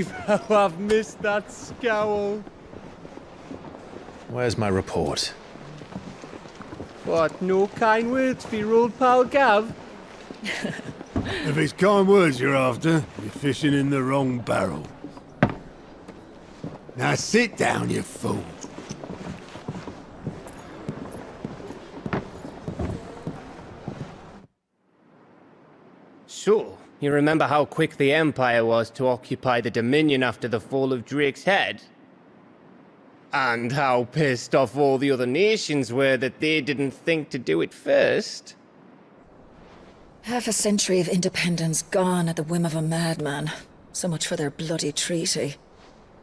believe how I've missed that scowl. Where's my report? What, no kind words for your old pal Gav? If it's kind words you're after, you're fishing in the wrong barrel. Now sit down, you fool. So, you remember how quick the Empire was to occupy the Dominion after the fall of Drake's head? And how pissed off all the other nations were that they didn't think to do it first? Half a century of independence gone at the whim of a madman. So much for their bloody treaty.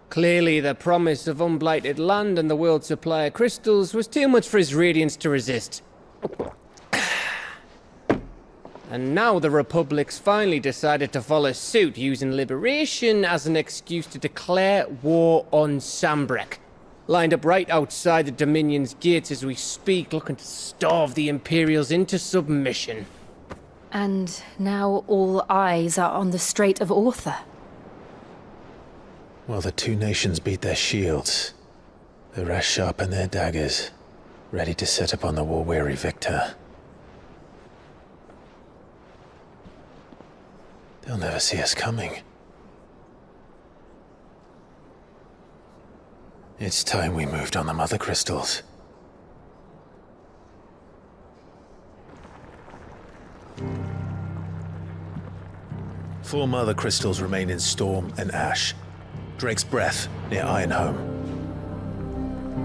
Clearly, the promise of unblighted land and the world's supply of crystals was too much for his radiance to resist. And now the Republic's finally decided to follow suit, using liberation as an excuse to declare war on Sambrek. Lined up right outside the Dominion's gates as we speak, looking to starve the Imperials into submission. And now all eyes are on the Strait of Author. While the two nations beat their shields, the rest sharpen their daggers, ready to set upon the war-weary victor. They'll never see us coming. It's time we moved on the mother crystals. Four mother crystals remain in Storm and Ash. Drake's Breath near Ironhome.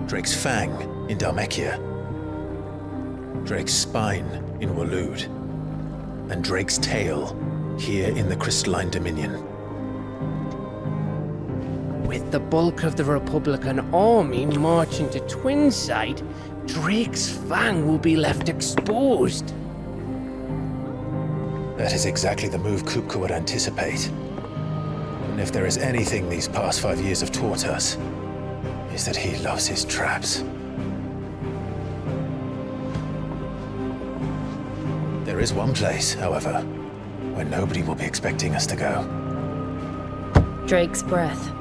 Drake's Fang in Dhalmekia. Drake's Spine in Waloed. And Drake's Tail here in the Crystalline Dominion. With the bulk of the Republican army marching to Twinside, Drake's Fang will be left exposed. That is exactly the move Kupka would anticipate. And if there is anything these past 5 years have taught us, is that he loves his traps. There is one place, however, where nobody will be expecting us to go. Drake's Breath.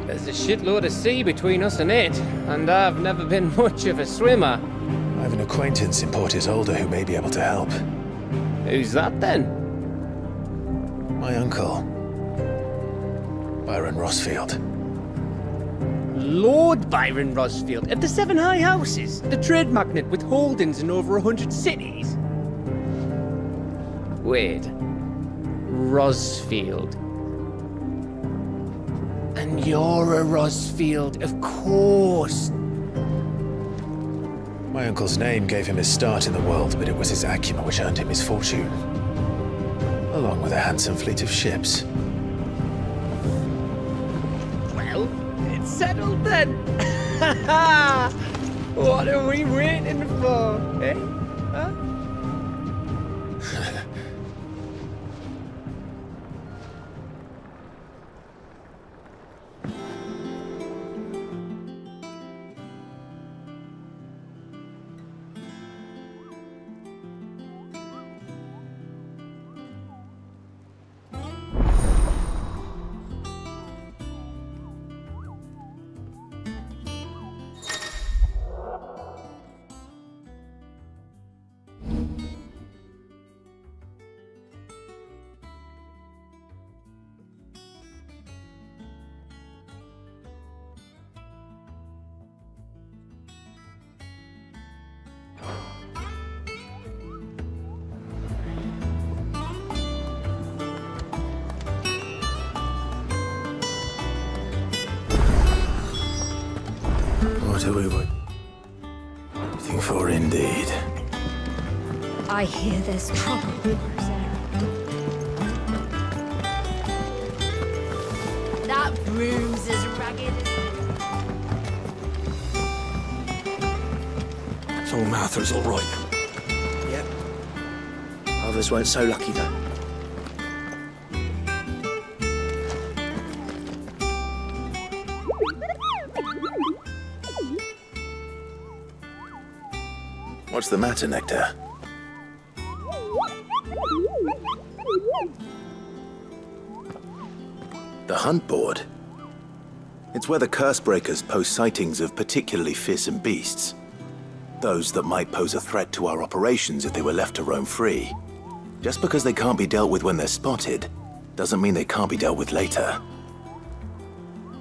There's a shitload of sea between us and it, and I've never been much of a swimmer. I have an acquaintance in Port Isolde who may be able to help. Who's that then? My uncle, Byron Rosfield. Lord Byron Rosfield of the Seven High Houses, the trade magnate with holdings in over 100 cities. Wait, Rosfield. And you're a Rosfield, of course. My uncle's name gave him his start in the world, but it was his acumen which earned him his fortune, along with a handsome fleet of ships. Well, it's settled then. What are we waiting for, eh? Huh? What are we waiting for indeed? I hear there's trouble. That broom's as ragged as... So Martha's all right. Yep. Others weren't so lucky though. What's the matter, Nectar? The hunt board? It's where the curse breakers post sightings of particularly fearsome beasts. Those that might pose a threat to our operations if they were left to roam free. Just because they can't be dealt with when they're spotted, doesn't mean they can't be dealt with later.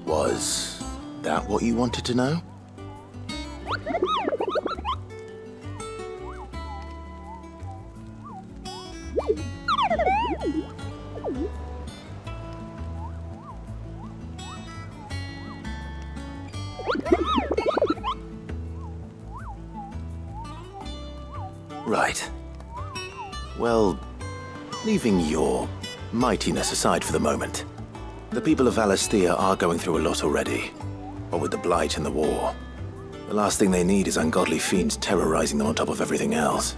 Was that what you wanted to know? Right. Well, leaving your mightiness aside for the moment, the people of Valisthea are going through a lot already. What with the Blight and the war. The last thing they need is ungodly fiends terrorizing them on top of everything else.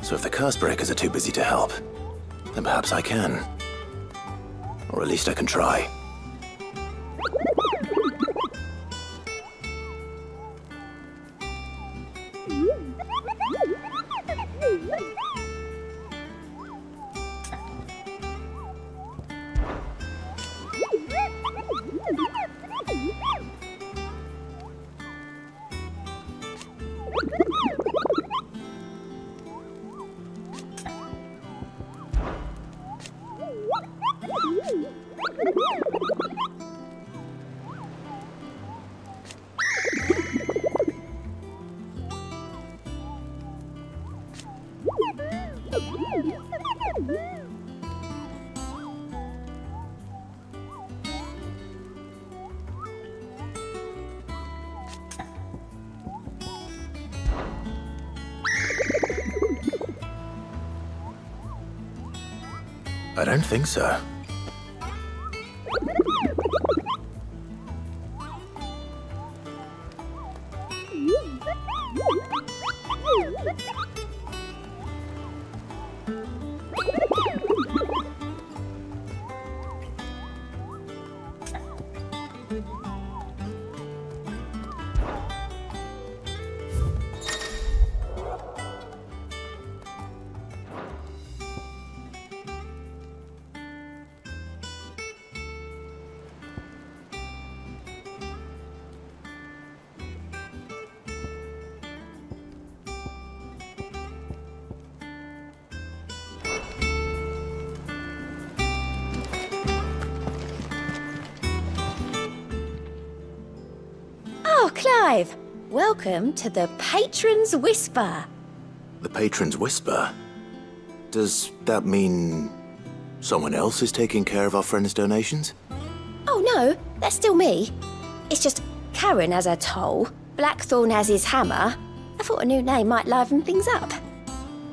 So if the curse breakers are too busy to help, then perhaps I can. Or at least I can try. I don't think so. Oh, Clive! Welcome to the Patron's Whisper. The Patron's Whisper? Does that mean someone else is taking care of our friend's donations? Oh no, that's still me. It's just Karen has her toll, Blackthorn has his hammer. I thought a new name might liven things up.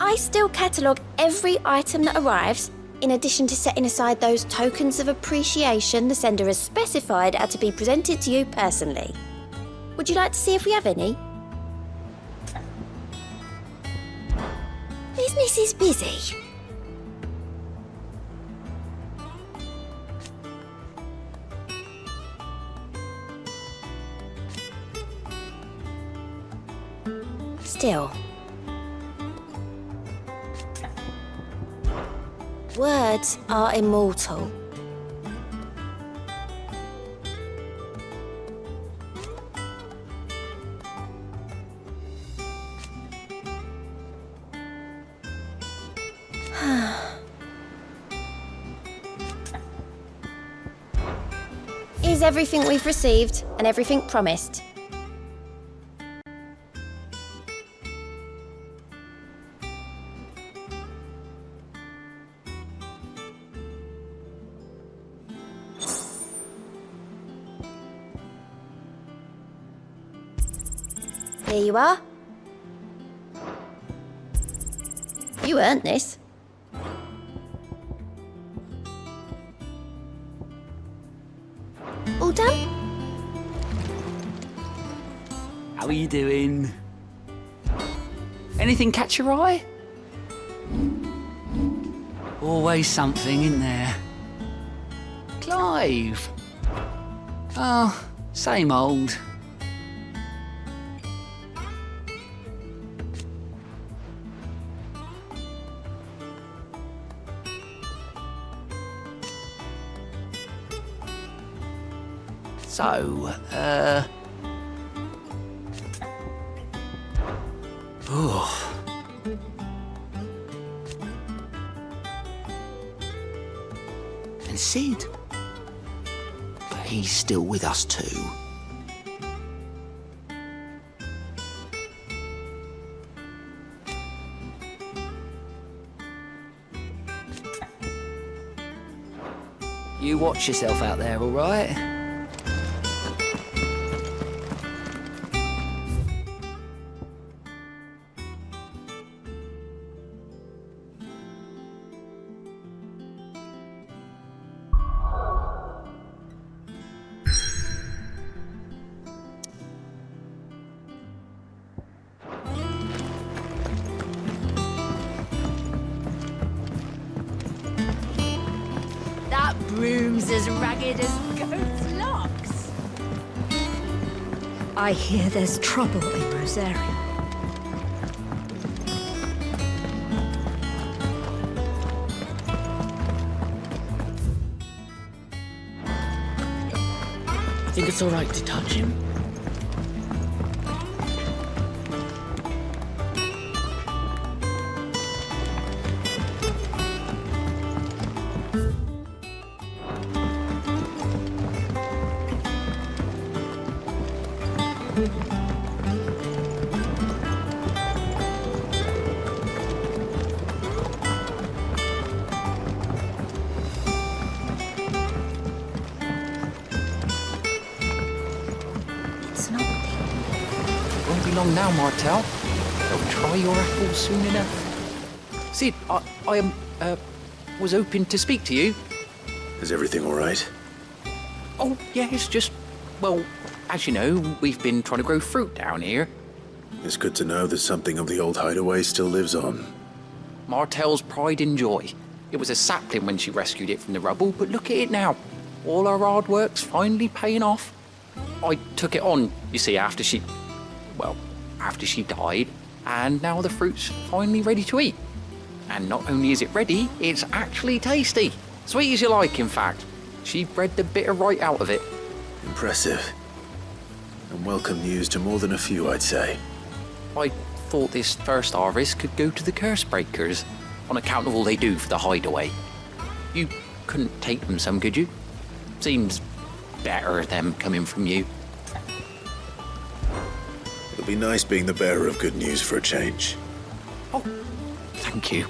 I still catalogue every item that arrives, in addition to setting aside those tokens of appreciation the sender has specified are to be presented to you personally. Would you like to see if we have any? Business is busy. Still. Words are immortal. Is everything we've received and everything promised? Here you are. You earned this. All done? How are you doing? Anything catch your eye? Always something, isn't there? Clive! Oh, same old. So, And Sid? He's still with us too. You watch yourself out there, all right? That broom's as ragged as goat's locks. I hear there's trouble in Rosaria. Think it's all right to touch him? Won't be long now, Martel. They'll try your apples soon enough. Sid, I was hoping to speak to you. Is everything all right? Oh, yeah, it's just, well, as you know, we've been trying to grow fruit down here. It's good to know that something of the old hideaway still lives on. Martel's pride and joy. It was a sapling when she rescued it from the rubble, but look at it now. All our hard work's finally paying off. I took it on, you see, after she died, and now the fruit's finally ready to eat. And not only is it ready, it's actually tasty. Sweet as you like, in fact. She bred the bitter right out of it. Impressive. And welcome news to more than a few, I'd say. I thought this first harvest could go to the curse breakers, on account of all they do for the hideaway. You couldn't take them some, could you? Seems better them coming from you. It'll be nice being the bearer of good news for a change. Oh, thank you.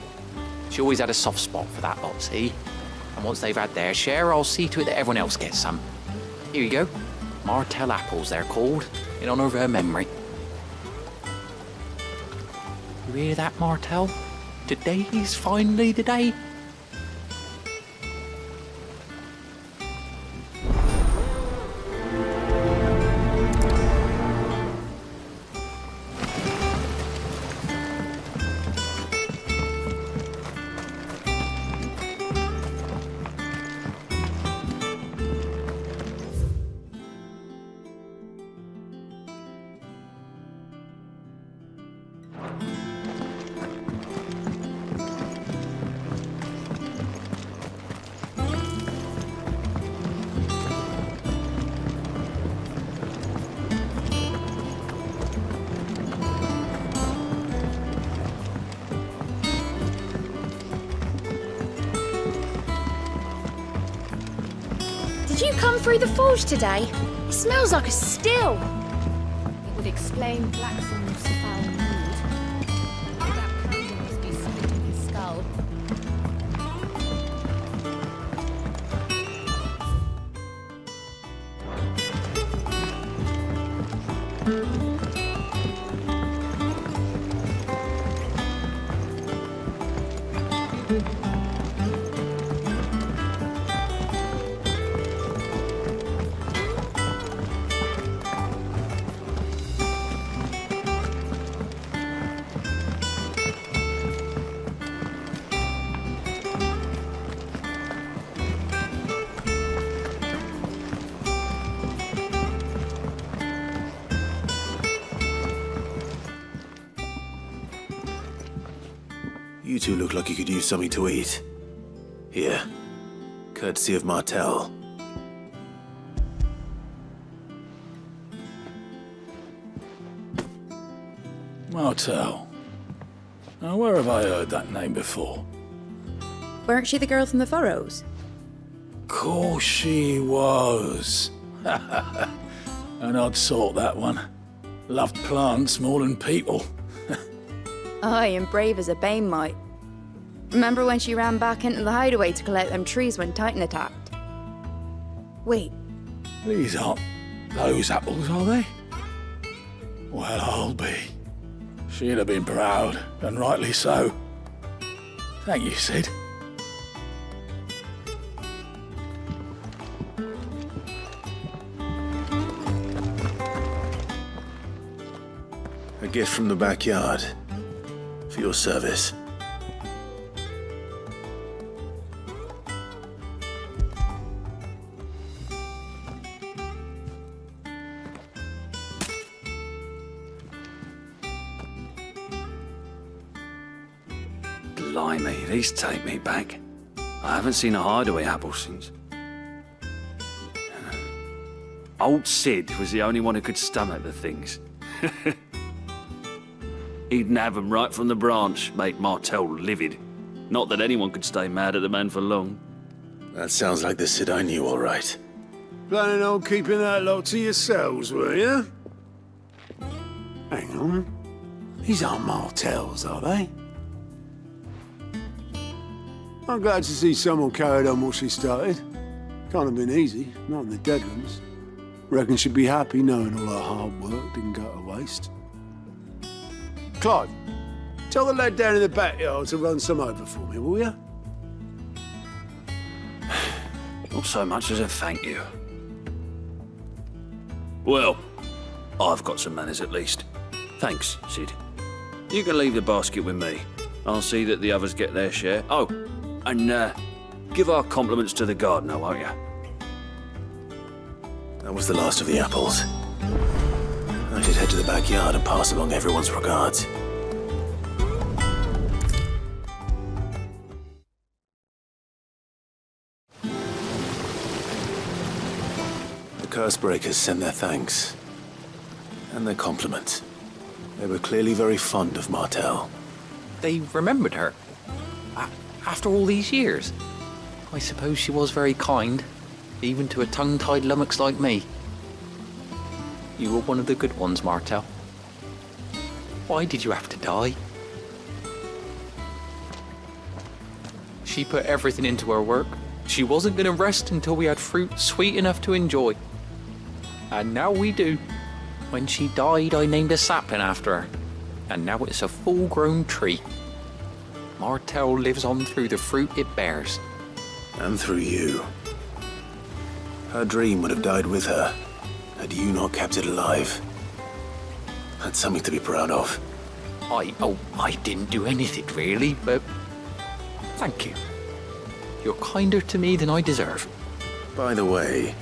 She always had a soft spot for that lot, see? And once they've had their share, I'll see to it that everyone else gets some. Here you go. Martel apples, they're called, in honor of her memory. You hear that, Martel? Today's finally the day. Did you come through the forge today? It smells like a still. It would explain Blackson's foul mood. That candle must be splitting his skull. You two look like you could use something to eat. Here, courtesy of Martel. Martel. Now, where have I heard that name before? Weren't she the girl from the Furrows? Course she was. An odd sort, that one. Loved plants more than people. Aye, and brave as a bane might. Remember when she ran back into the hideaway to collect them trees when Titan attacked? Wait, These aren't those apples, are they? Well, I'll be. She'd have been proud, and rightly so. Thank you, Sid. A gift from the backyard. For your service. Blimey, these take me back. I haven't seen a hideaway apple since. Old Sid was the only one who could stomach the things. He'd nab 'em right from the branch, make Martel livid. Not that anyone could stay mad at the man for long. That sounds like the Sid I knew, all right. Planning on keeping that lot to yourselves, were you? Hang on. These aren't Martels, are they? I'm glad to see someone carried on what she started. Can't have been easy, not in the Deadlands. Reckon she'd be happy knowing all her hard work didn't go to waste. Clive, tell the lad down in the backyard to run some over for me, will you? Not so much as a thank you. Well, I've got some manners at least. Thanks, Sid. You can leave the basket with me. I'll see that the others get their share. Oh, and give our compliments to the gardener, won't you? That was the last of the apples. I should head to the backyard and pass along everyone's regards. The curse breakers sent their thanks. And their compliments. They were clearly very fond of Martel. They remembered her. After all these years. I suppose she was very kind, even to a tongue-tied lummox like me. You were one of the good ones, Martel. Why did you have to die? She put everything into her work. She wasn't going to rest until we had fruit sweet enough to enjoy. And now we do. When she died, I named a sapling after her. And now it's a full-grown tree. Martel lives on through the fruit it bears. And through you. Her dream would have died with her, had you not kept it alive. That's something to be proud of. I didn't do anything really, but thank you. You're kinder to me than I deserve. By the way,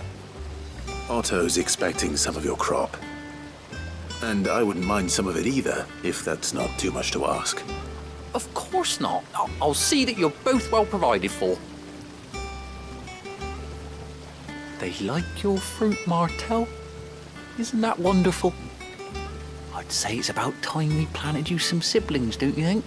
Otto's expecting some of your crop. And I wouldn't mind some of it either, if that's not too much to ask. Of course not. I'll see that you're both well provided for. They like your fruit, Martel. Isn't that wonderful? I'd say it's about time we planted you some siblings, don't you think?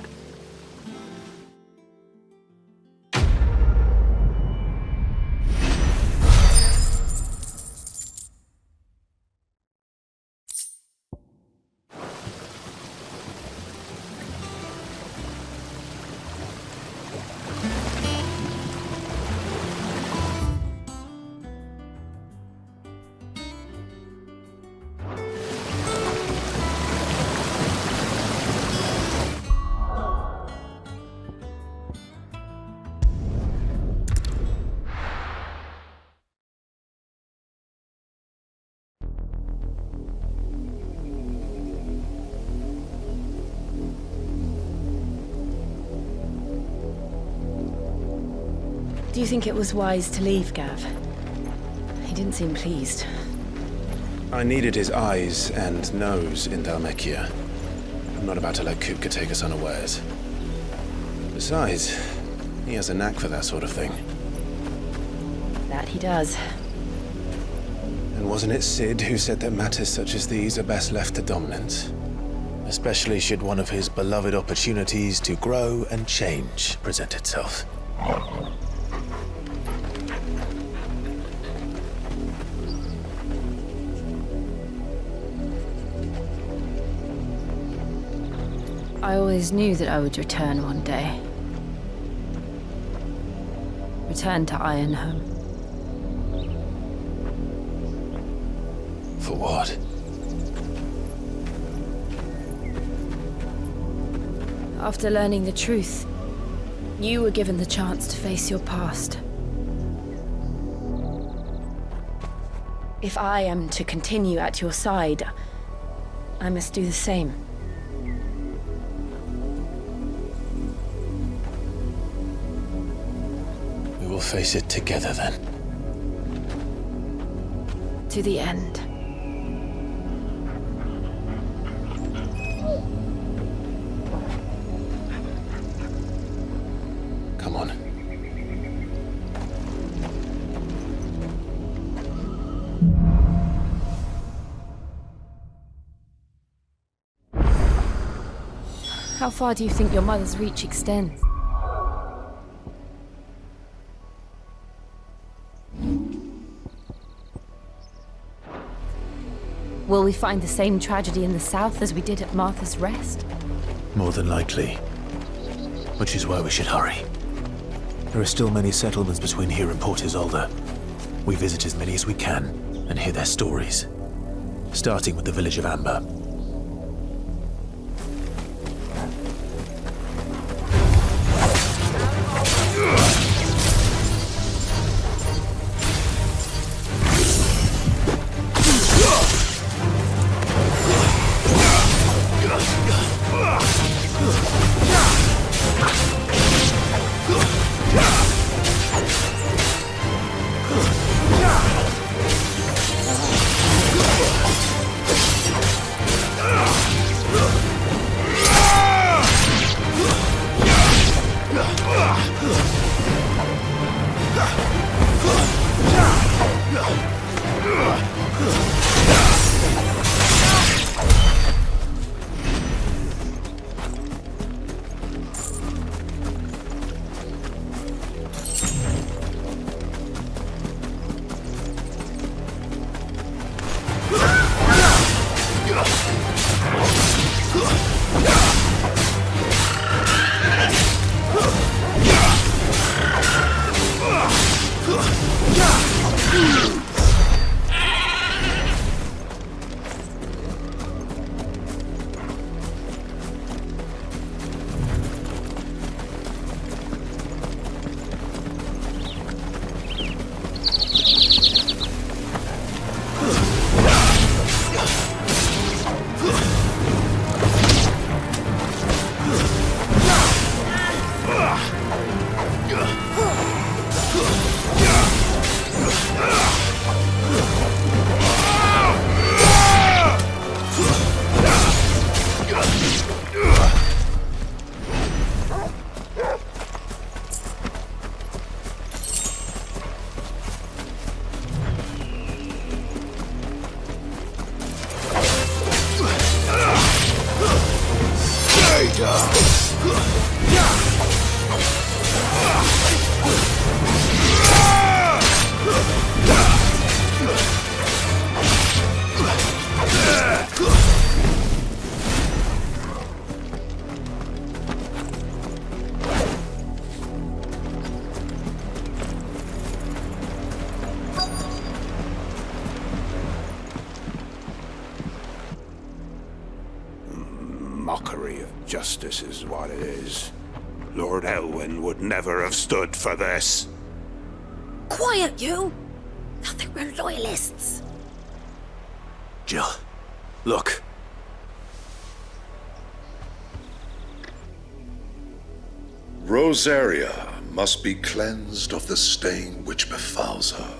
do you think it was wise to leave, Gav? He didn't seem pleased. I needed his eyes and nose in Dhalmekia. I'm not about to let Kupka take us unawares. Besides, he has a knack for that sort of thing. That he does. And wasn't it Sid who said that matters such as these are best left to dominance? A especially should one of his beloved opportunities to grow and change present itself. I always knew that I would return one day. Return to Ironhome. For what? After learning the truth, you were given the chance to face your past. If I am to continue at your side, I must do the same. We will face it together then. To the end. Come on. How far do you think your mother's reach extends? Will we find the same tragedy in the south as we did at Martha's Rest? More than likely. Which is why we should hurry. There are still many settlements between here and Port Isolde. We visit as many as we can and hear their stories. Starting with the village of Amber. Mockery of justice is what it is. Lord Elwyn would never have stood for this. Quiet, you! Thought they were loyalists. Jill, look. Rosaria must be cleansed of the stain which befouls her,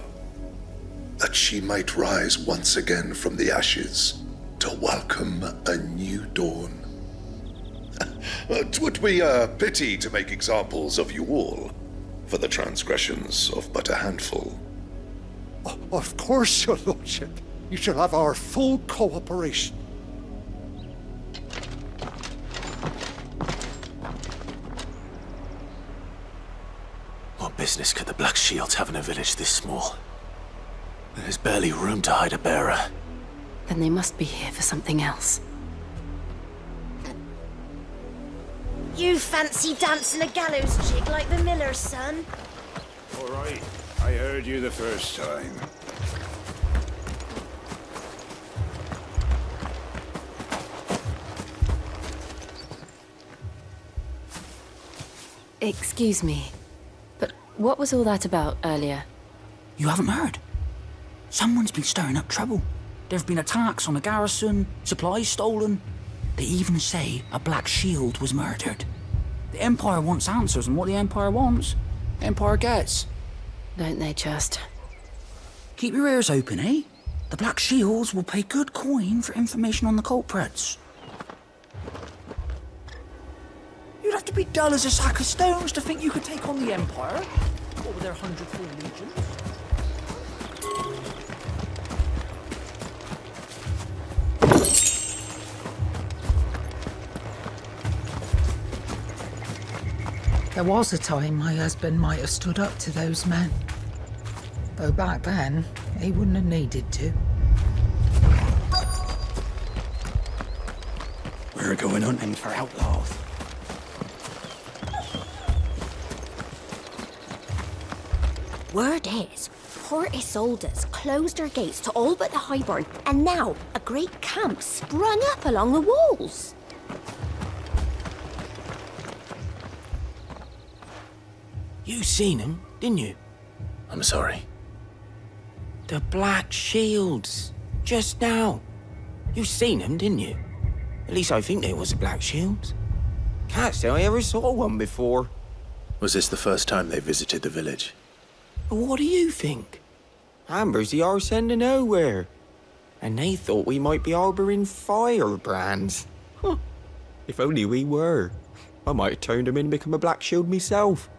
that she might rise once again from the ashes to welcome a new dawn. 'Twould be a pity to make examples of you all, for the transgressions of but a handful. Of course, your lordship. You shall have our full cooperation. business could the Black Shields have in a village this small? There's barely room to hide a bearer. Then they must be here for something else. You fancy dancing a gallows jig like the miller's son? All right. I heard you the first time. Excuse me, but what was all that about earlier? You haven't heard? Someone's been stirring up trouble. There have been attacks on the garrison, supplies stolen. They even say a Black Shield was murdered. The Empire wants answers, and what the Empire wants, the Empire gets. Don't they just? Keep your ears open, eh? The Black Shields will pay good coin for information on the culprits. You'd have to be dull as a sack of stones to think you could take on the Empire. What with their 104 legions? There was a time my husband might have stood up to those men. Though back then, he wouldn't have needed to. We're going hunting for outlaws. Word is, Port Isolde's closed her gates to all but the Highborn, and now a great camp sprung up along the walls. You seen them, didn't you? I'm sorry. The Black Shields. Just now. You seen them, didn't you? At least I think they was the Black Shields. Can't say I ever saw one before. Was this the first time they visited the village? But what do you think? Amber's the arse end of nowhere. And they thought we might be harbouring firebrands. Huh. If only we were. I might have turned them in and become a Black Shield myself.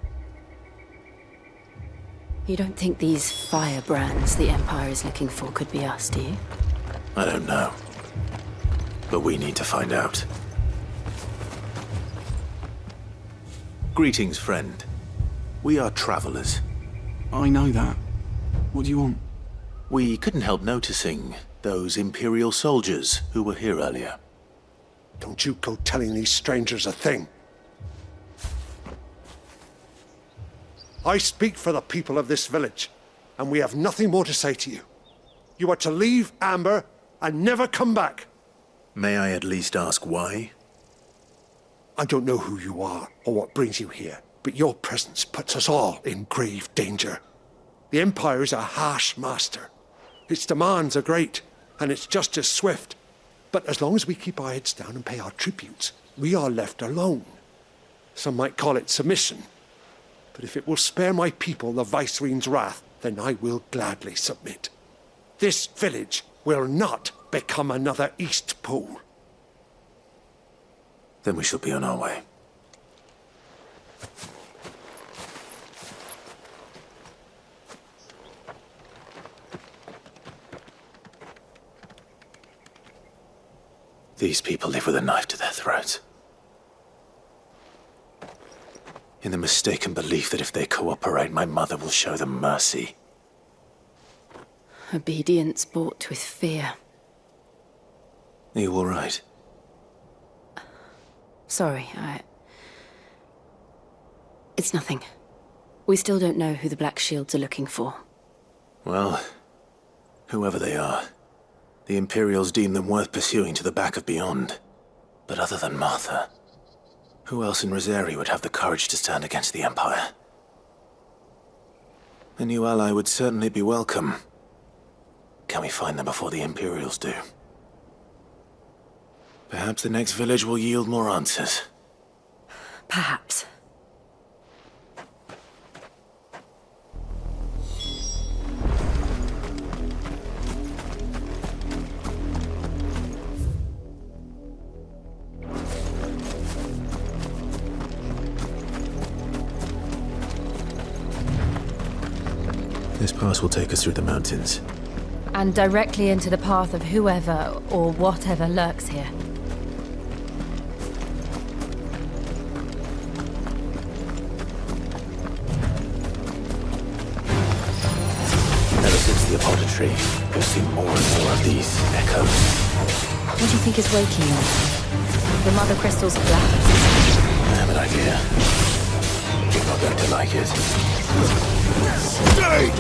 You don't think these firebrands the Empire is looking for could be us, do you? I don't know. But we need to find out. Greetings, friend. We are travelers. I know that. What do you want? We couldn't help noticing those Imperial soldiers who were here earlier. Don't you go telling these strangers a thing. I speak for the people of this village, and we have nothing more to say to you. You are to leave Amber and never come back. May I at least ask why? I don't know who you are or what brings you here, but your presence puts us all in grave danger. The Empire is a harsh master. Its demands are great, and its justice swift. But as long as we keep our heads down and pay our tributes, we are left alone. Some might call it submission. But if it will spare my people the Viceroy's wrath, then I will gladly submit. This village will not become another East Pool. Then we shall be on our way. These people live with a knife to their throats. In the mistaken belief that if they cooperate, my mother will show them mercy. Obedience bought with fear. Are you all right? Sorry, It's nothing. We still don't know who the Black Shields are looking for. Well, whoever they are, the Imperials deem them worth pursuing to the back of beyond. But other than Martha, who else in Rosari would have the courage to stand against the Empire? A new ally would certainly be welcome. Can we find them before the Imperials do? Perhaps the next village will yield more answers. Perhaps. This pass will take us through the mountains. And directly into the path of whoever or whatever lurks here. century, you'll see more and more of these echoes. What do you think is waking them? The mother crystals of black? I have an idea. You're not going to like it. Stay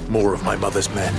More of my mother's men.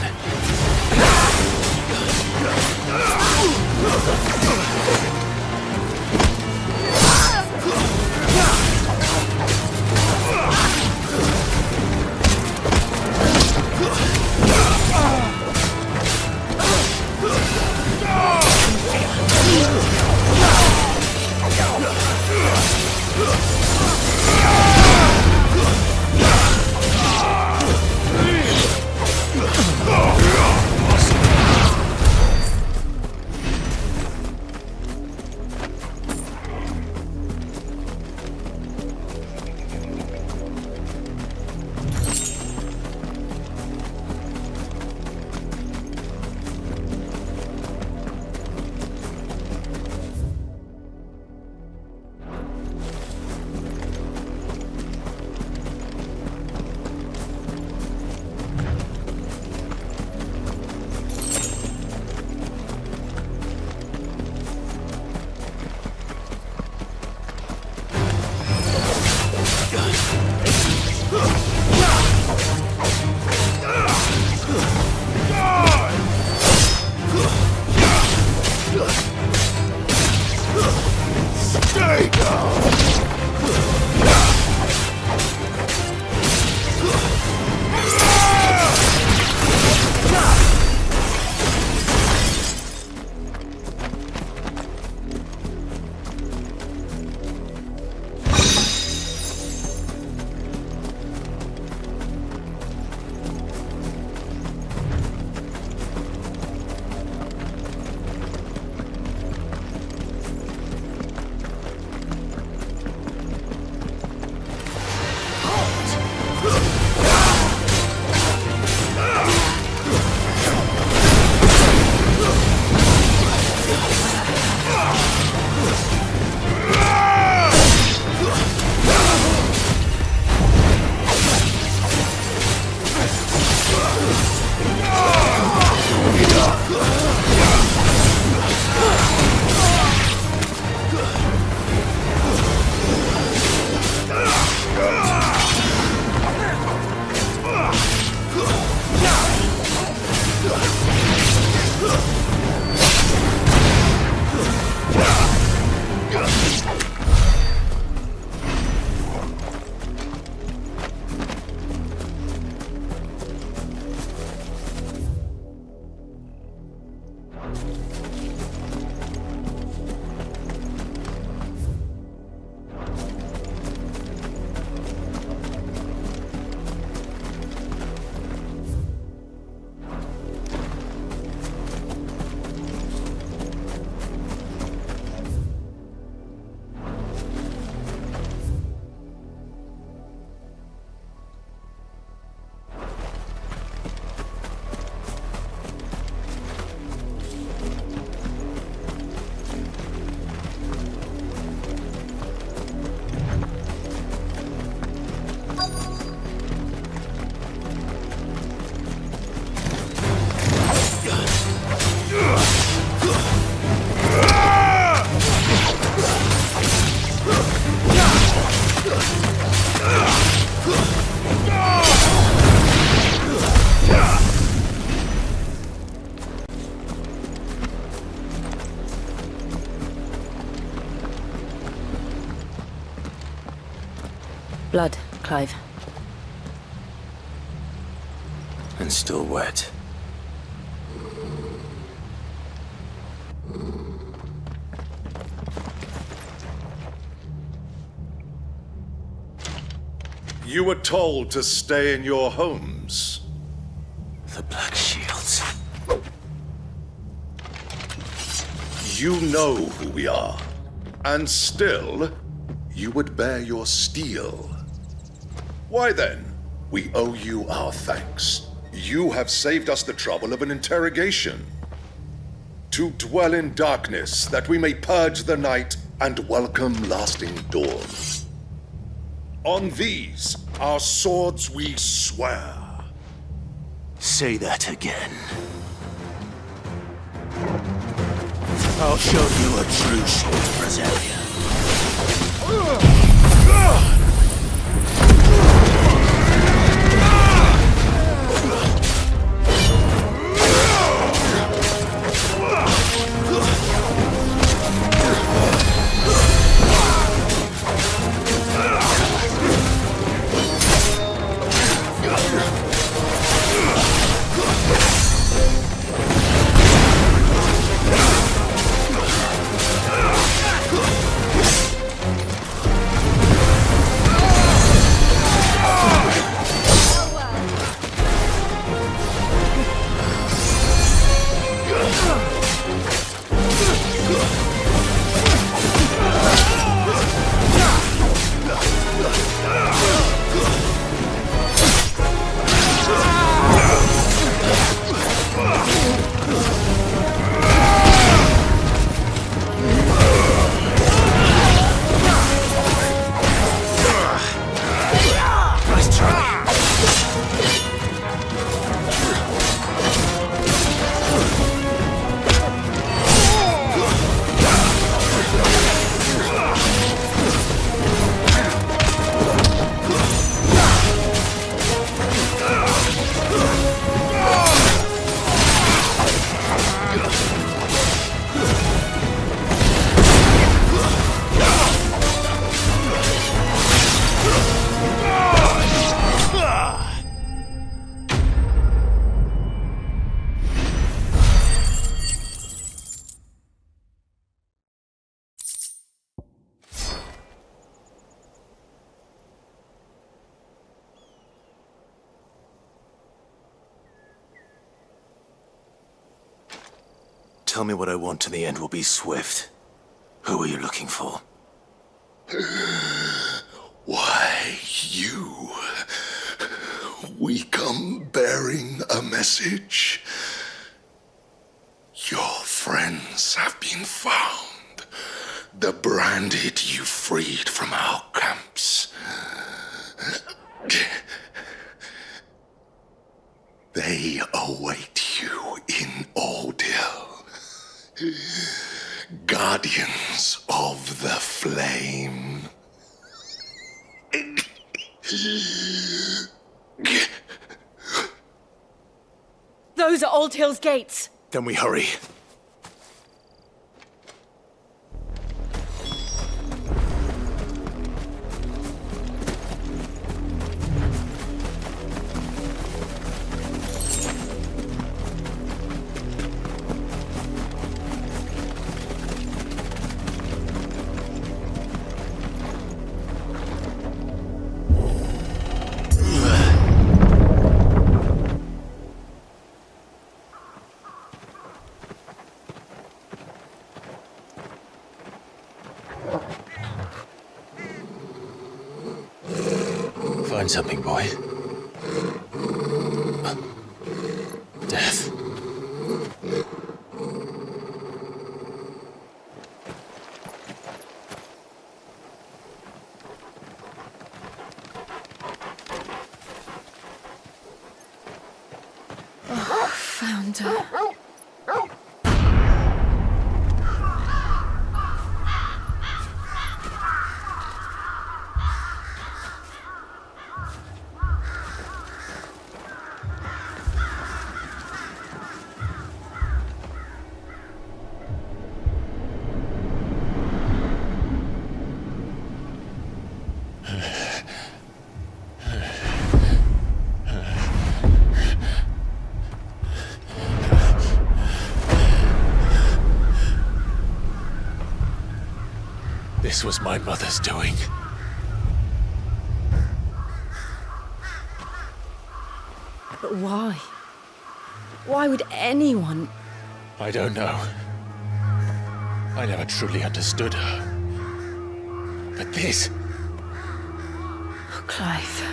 Blood, Clive. And still wet. You were told to stay in your homes. The Black Shields. You know who we are. And still, you would bear your steel. Why then, we owe you our thanks. You have saved us the trouble of an interrogation. To dwell in darkness, that we may purge the night and welcome lasting dawn. On these, our swords we swear. Say that again. I'll show you a true sword, Brazilian. Tell me what I want and the end will be swift. Who are you looking for? Why, you. We come bearing a message. Your friends have been found. The branded you freed from our camps. They await you in Ordeal. Guardians of the Flame. Those are Old Hill's gates. Then we hurry. Find something, boy. Death. Oh, found her. This was my mother's doing. But why? Why would anyone? I don't know. I never truly understood her. But this... Oh, Clive.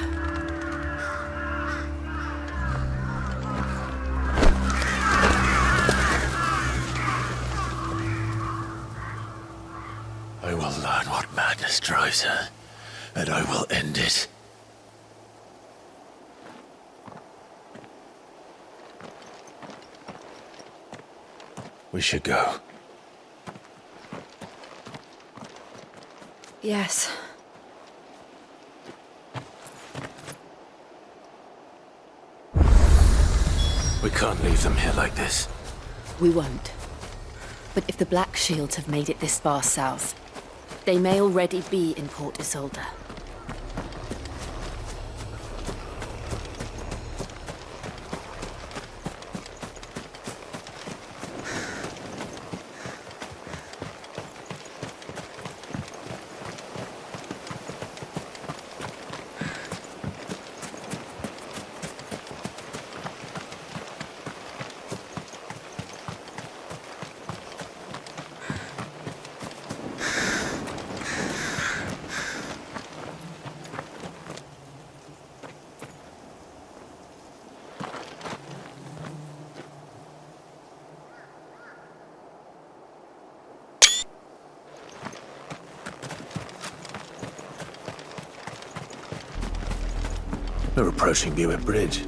I will learn what madness drives her, and I will end it. We should go. Yes. We can't leave them here like this. We won't. But if the Black Shields have made it this far south, they may already be in Port Isolde. We're approaching Buick Bridge.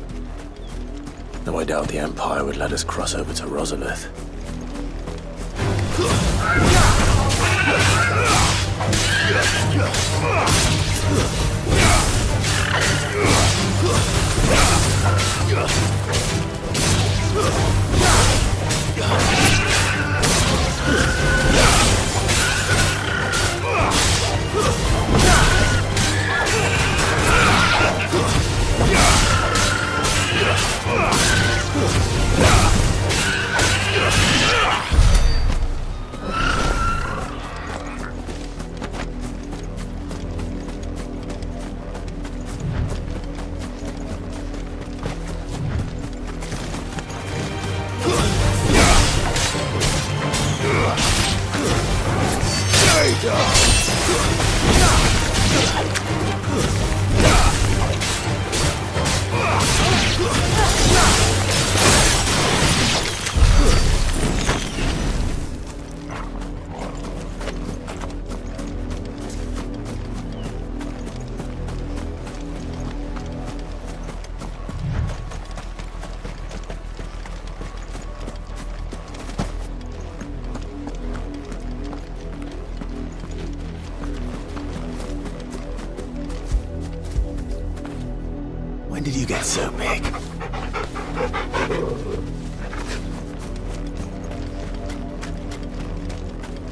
Though I doubt the Empire would let us cross over to Rosalith. When did you get so big?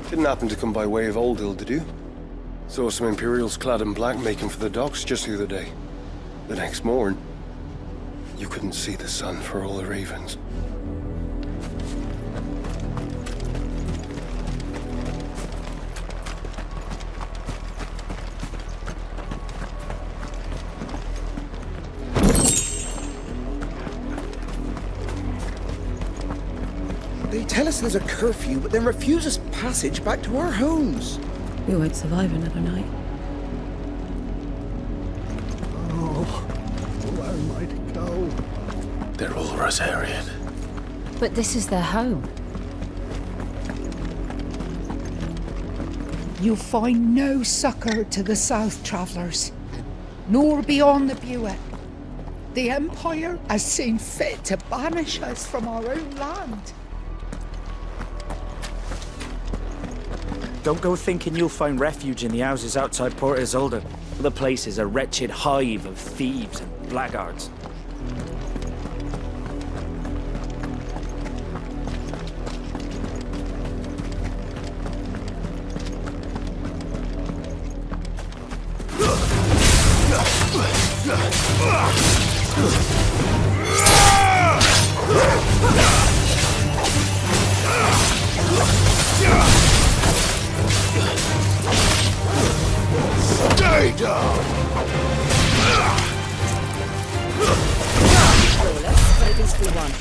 Didn't happen to come by way of Old Hill, did you? Saw some Imperials clad in black making for the docks just the other day. The next morn, you couldn't see the sun for all the ravens. They tell us there's a curfew, but then refuse us passage back to our homes. We won't survive another night. Oh, where am I to go? They're all Rosarian. But this is their home. You find no succor to the south travellers, nor beyond the Buet. The Empire has seen fit to banish us from our own land. Don't go thinking you'll find refuge in the houses outside Port Isolde. The place is a wretched hive of thieves and blackguards. must be one.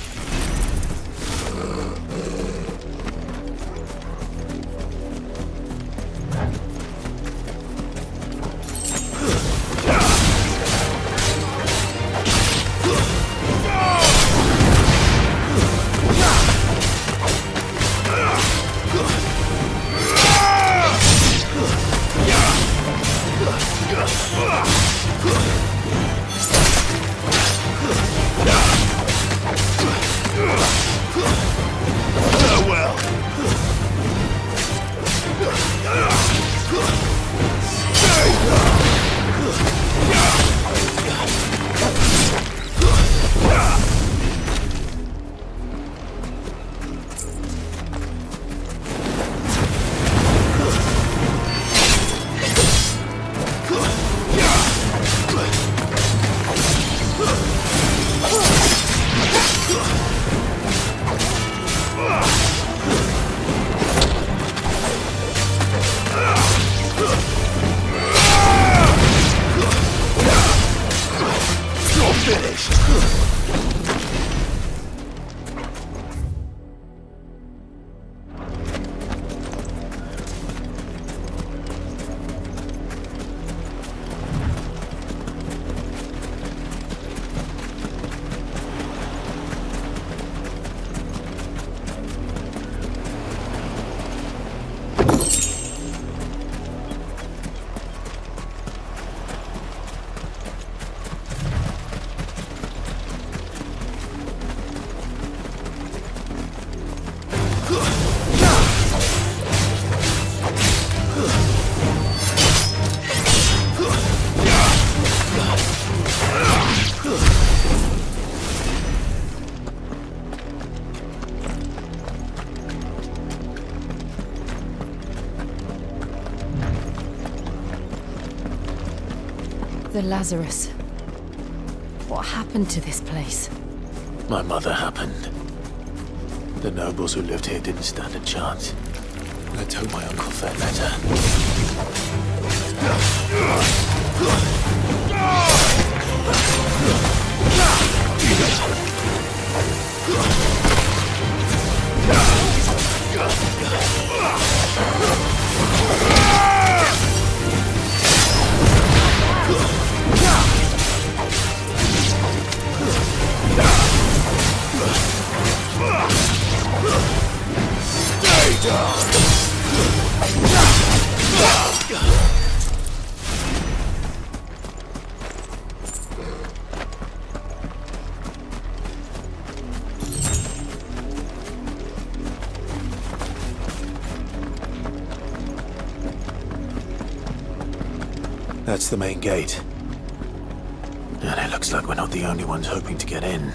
The Lazarus. What happened to this place? My mother happened. The nobles who lived here didn't stand a chance. Let's hope my uncle fared better. Stay down! That's the main gate. And it looks like we're not the only ones hoping to get in.